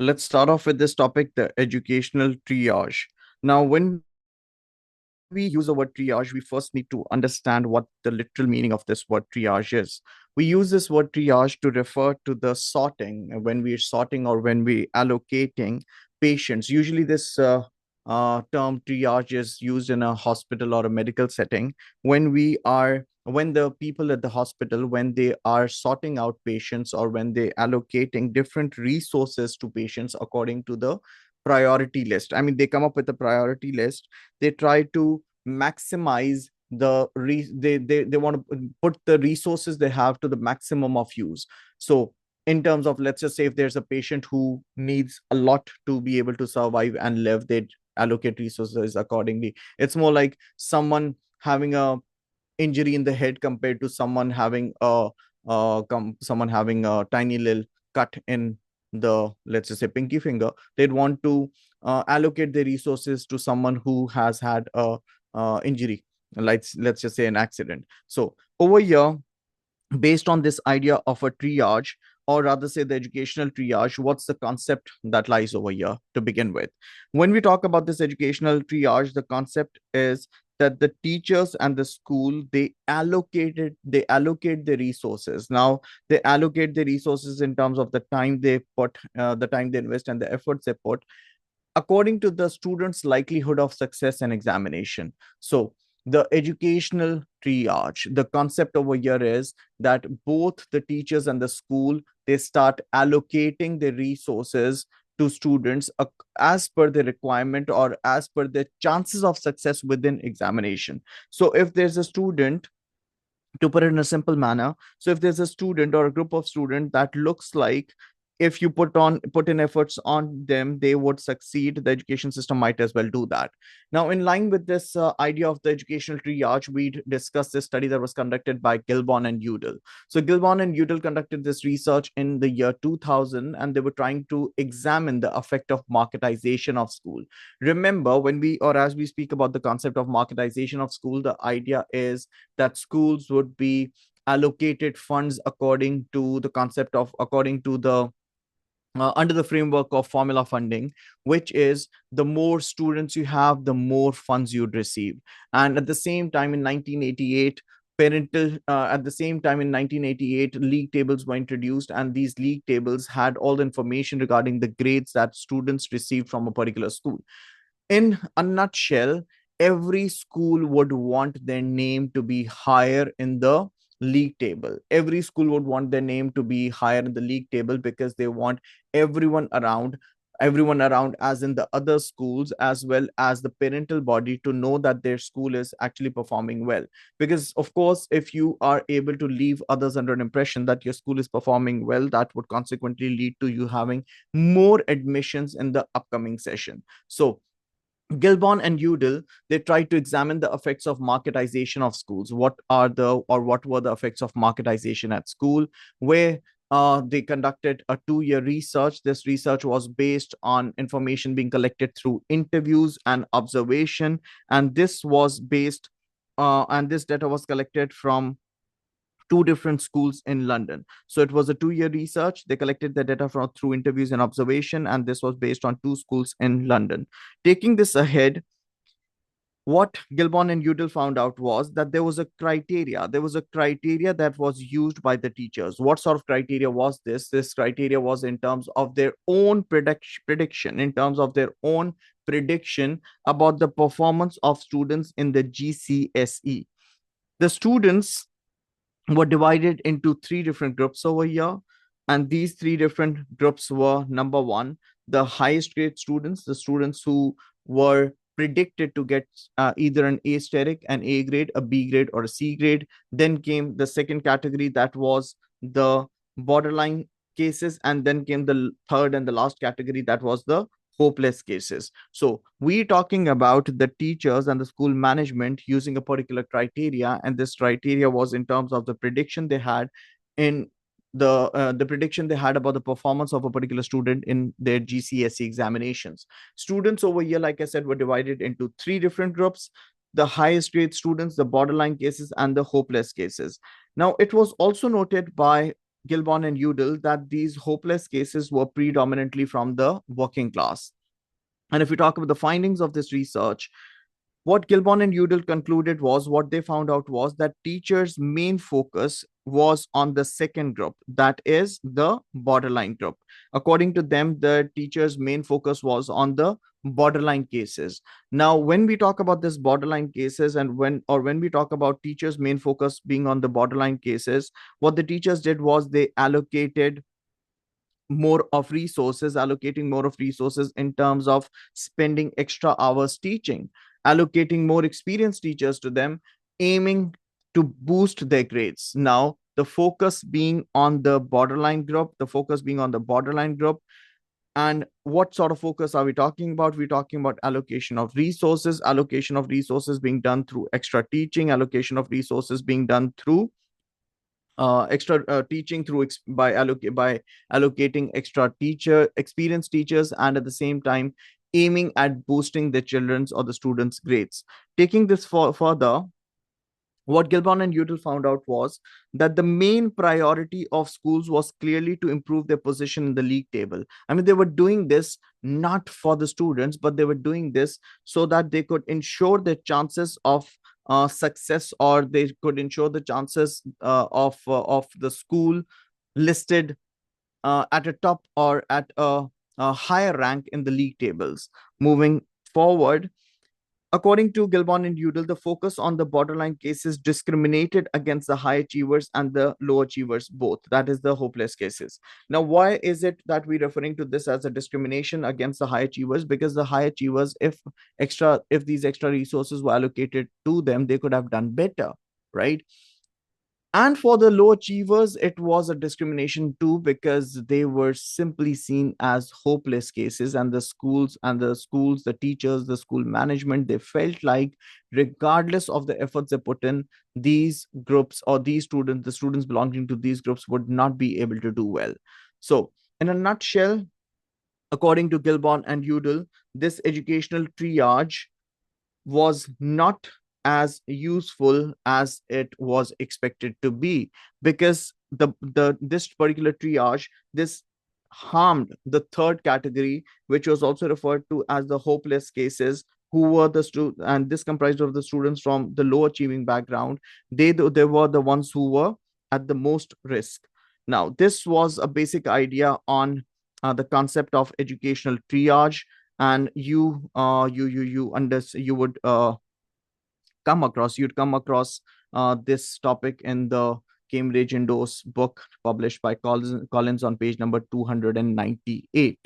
Let's start off with this topic, the educational triage. Now, when we use the word triage, we first need to understand what the literal meaning of this word triage is. We use this word triage to refer to the sorting when we're sorting or when we're allocating patients. Usually, this term triage is used in a hospital or a medical setting when the people at the hospital, when they are sorting out patients or when they allocating different resources to patients according to the priority list. I mean, they come up with a priority list. They try to maximize they want to put the resources they have to the maximum of use. So in terms of, let's just say, if there's a patient who needs a lot to be able to survive and live, they allocate resources accordingly. It's more like someone having a injury in the head compared to someone having a tiny little cut in the, let's just say, pinky finger. They'd want to allocate the resources to someone who has had a injury, like let's just say an accident. So over here, based on this idea of a triage, or rather say the educational triage, what's the concept that lies over here to begin with? When we talk about this educational triage, the concept is that the teachers and the school, they allocate the resources. Now they allocate the resources in terms of the time they put, the time they invest and the efforts they put according to the student's likelihood of success and examination. So the educational triage, the concept over here is that both the teachers and the school, they start allocating the resources to students as per the requirement or as per the chances of success within examination. So if there's a student, to put it in a simple manner, so if there's a student or a group of students that looks like, if you put in efforts on them, they would succeed, the education system might as well do that. Now, in line with this idea of the educational triage, we discussed this study that was conducted by Gilborn and Udall. So Gilborn and Udall conducted this research in the year 2000, and they were trying to examine the effect of marketization of school. Remember, when we, or as we speak about the concept of marketization of school, the idea is that schools would be allocated funds according to the concept of, according to the under the framework of formula funding, which is the more students you have, the more funds you'd receive. And at the same time in 1988, at the same time in 1988, league tables were introduced, and these league tables had all the information regarding the grades that students received from a particular school. In a nutshell, every school would want their name to be higher in the league table. Every school would want their name to be higher in the league table because they want everyone around, everyone around, as in the other schools, as well as the parental body, to know that their school is actually performing well. Because, of course, if you are able to leave others under an impression that your school is performing well, that would consequently lead to you having more admissions in the upcoming session. So, Gilborn and Udall, they tried to examine the effects of marketization of schools. What were the effects of marketization at school? Where they conducted a 2-year research. This research was based on information being collected through interviews and observation, and this data was collected from two different schools in London. So it was a 2-year research. They collected the data from through interviews and observation, and this was based on two schools in London. Taking this ahead, what Gilborn and Udall found out was that there was a criteria. There was a criteria that was used by the teachers. What sort of criteria was this? This criteria was in terms of their own prediction, in terms of their own prediction about the performance of students in the GCSE. The students were divided into three different groups over here. And these three different groups were: number one, the highest grade students, the students who were predicted to get either an A steric, an A grade, a B grade, or a C grade. Then came the second category, that was the borderline cases. And then came the third and the last category, that was the hopeless cases. So we're talking about the teachers and the school management using a particular criteria, and this criteria was in terms of the prediction they had in the prediction they had about the performance of a particular student in their GCSE examinations. Students over here, like I said, were divided into three different groups: the highest grade students, the borderline cases, and the hopeless cases. Now, it was also noted by Gilbon and Udall that these hopeless cases were predominantly from the working class. And if we talk about the findings of this research, what Gilbon and Udall concluded was what they found out was that teachers' main focus was on the second group, that is the borderline group. According to them, the teachers' main focus was on the borderline cases. Now, when we talk about this borderline cases and when we talk about teachers' main focus being on the borderline cases, what the teachers did was they allocated more of resources, allocating more of resources in terms of spending extra hours teaching, allocating more experienced teachers to them, aiming to boost their grades. Now, the focus being on the borderline group, and what sort of focus are we talking about? We're talking about allocation of resources being done through extra teaching, allocation of resources being done through extra teaching through by allocating extra experienced teachers, and at the same time aiming at boosting the children's or the students' grades. Taking this further, what Gilbon and Udall found out was that the main priority of schools was clearly to improve their position in the league table. I mean, they were doing this not for the students, but they were doing this so that they could ensure their chances of success, or they could ensure the chances of the school listed at a top or at a higher rank in the league tables. Moving forward, according to Gilbon and Udall, the focus on the borderline cases discriminated against the high achievers and the low achievers both. That is the hopeless cases. Now, why is it that we're referring to this as a discrimination against the high achievers? Because the high achievers, if these extra resources were allocated to them, they could have done better, right? And for the low achievers, it was a discrimination too, because they were simply seen as hopeless cases. And the teachers, the school management, they felt like, regardless of the efforts they put in, these groups or these students, the students belonging to these groups, would not be able to do well. So, in a nutshell, according to Gilbon and Udall, this educational triage was not as useful as it was expected to be, because the this particular triage, this harmed the third category, which was also referred to as the hopeless cases, who were and this comprised of the students from the low achieving background. They were the ones who were at the most risk. Now, this was a basic idea on the concept of educational triage, and you would you'd come across this topic in the Cambridge Endorsed book published by Collins on page number 298.